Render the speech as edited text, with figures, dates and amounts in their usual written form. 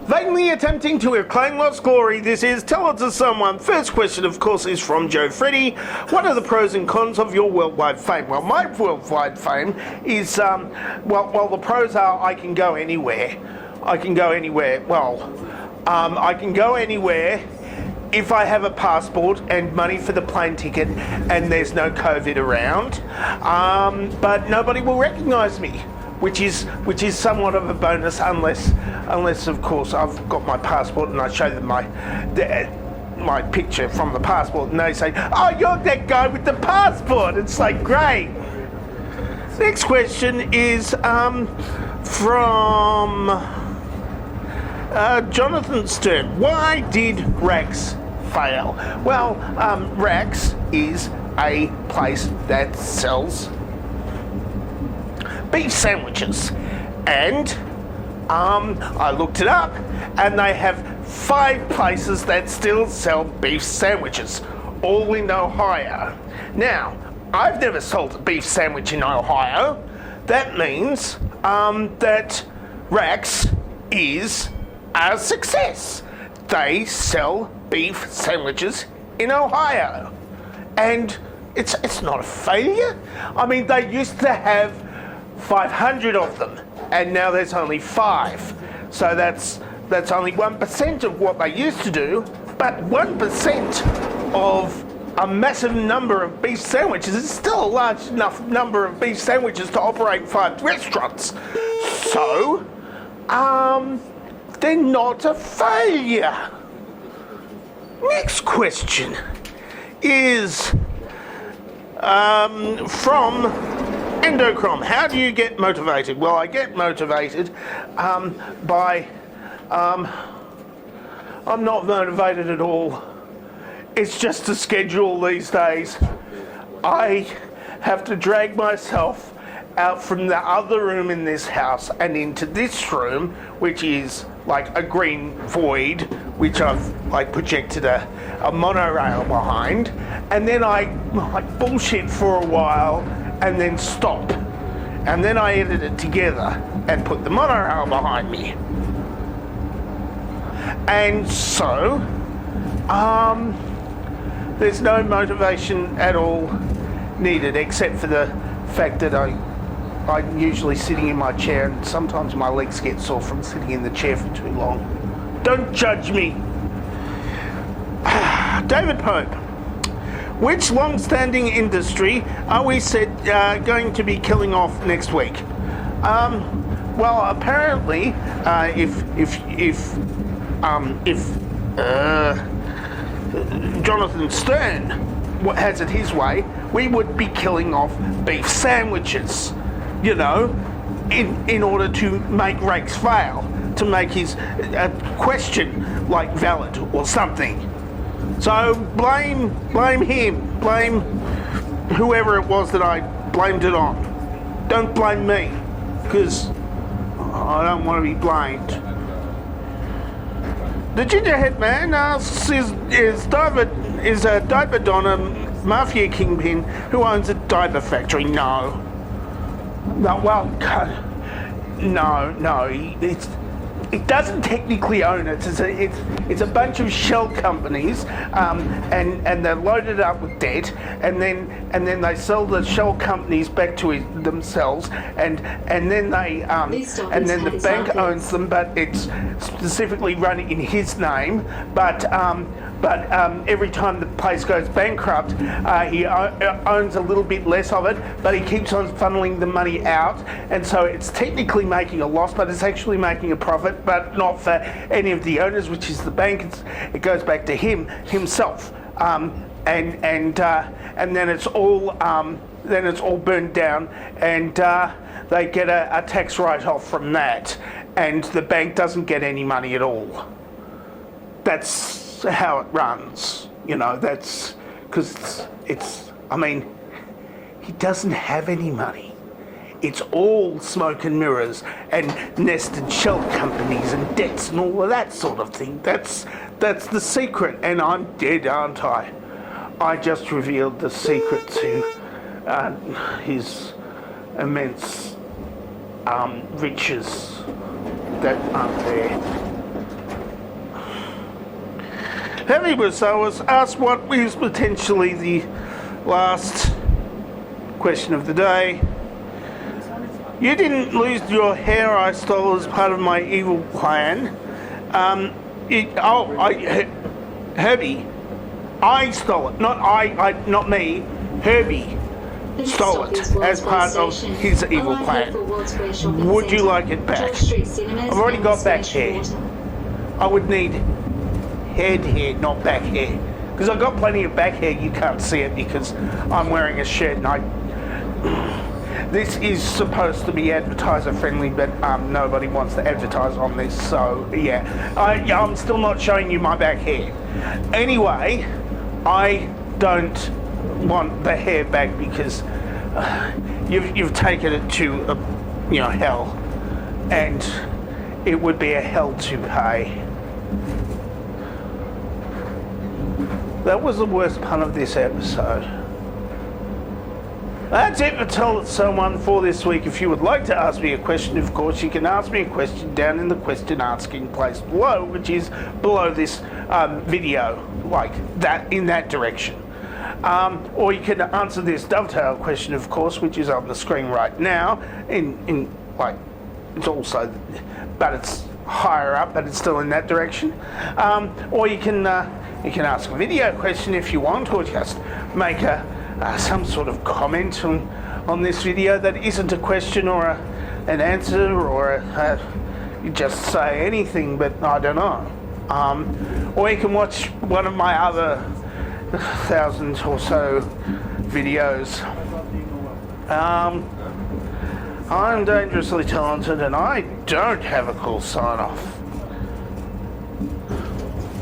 Vainly attempting to reclaim lost glory, this is Tell It to Someone. First question, of course, is from Joe Freddy. What are the pros and cons of your worldwide fame? Well, my worldwide fame is, the pros are I can go anywhere. I can go anywhere. I can go anywhere if I have a passport and money for the plane ticket and there's no COVID around. But nobody will recognise me, which is somewhat of a bonus, unless of course I've got my passport and I show them my picture from the passport and they say, "Oh, you're that guy with the passport." It's like, great. Next question is from Jonathan Stern. Why did Rax fail? Well, Rax is a place that sells beef sandwiches, and I looked it up, and they have 5 places that still sell beef sandwiches, all in Ohio. Now, I've never sold a beef sandwich in Ohio. That means that Rax is a success. They sell beef sandwiches in Ohio, and it's not a failure. I mean, they used to have 500 of them, and now there's only 5. So that's only 1% of what they used to do, but 1% of a massive number of beef sandwiches is still a large enough number of beef sandwiches to operate 5 restaurants. So, they're not a failure. Next question is from Endocrom. How do you get motivated? Well, I get motivated by... I'm not motivated at all. It's just a schedule these days. I have to drag myself out from the other room in this house and into this room, which is like a green void, which I've projected a monorail behind, and then I bullshit for a while and then stop, and then I edit it together and put the monorail behind me. And so there's no motivation at all needed, except for the fact that I'm usually sitting in my chair, and sometimes my legs get sore from sitting in the chair for too long. Don't judge me. David Pope. Which long-standing industry are we going to be killing off next week? Well, apparently, if Jonathan Stern has it his way, we would be killing off beef sandwiches, you know, in order to make Rax fail, to make his question valid or something. So blame him, blame whoever it was that I blamed it on. Don't blame me, because I don't want to be blamed. The Gingerhead Man asks, is Diaper Don a mafia kingpin who owns a diaper factory? No. It doesn't technically own it. It's a bunch of shell companies, and they're loaded up with debt, and then they sell the shell companies back to themselves, and then the bank owns them, but it's specifically run in his name. But every time the place goes bankrupt, he owns a little bit less of it, but he keeps on funneling the money out, and so it's technically making a loss, but it's actually making a profit, but not for any of the owners, which is the bank. It goes back to himself, and then it's all burned down, and they get a tax write-off from that, and the bank doesn't get any money at all. That's how it runs, you know. That's because he doesn't have any money. It's all smoke and mirrors and nested shell companies and debts and all of that sort of thing. That's the secret, and I'm dead, aren't I? I just revealed the secret to his immense riches that aren't there. Heavy so was asked what is potentially the last question of the day. You didn't lose your hair I stole as part of my evil plan. Herbie, I stole it. Not me. Herbie stole it as part of his evil plan. Would you like it back? I've already got back hair. I would need head hair, not back hair. Because I've got plenty of back hair, you can't see it because I'm wearing a shirt and this is supposed to be advertiser friendly, but nobody wants to advertise on this, so yeah. I'm still not showing you my back hair. Anyway, I don't want the hair back because you've taken it to hell, and it would be a hell to pay. That was the worst pun of this episode. That's it for Tell It Someone for this week. If you would like to ask me a question, of course, you can ask me a question down in the question asking place below, which is below this video, like that, in that direction. Or you can answer this dovetail question, of course, which is on the screen right now. It's also, but it's higher up, but it's still in that direction. Or you can ask a video question if you want, or just make some sort of comment on this video that isn't a question or an answer, or you just say anything, but I don't know. Or you can watch one of my other 1,000 or so videos. I'm dangerously talented and I don't have a cool sign off.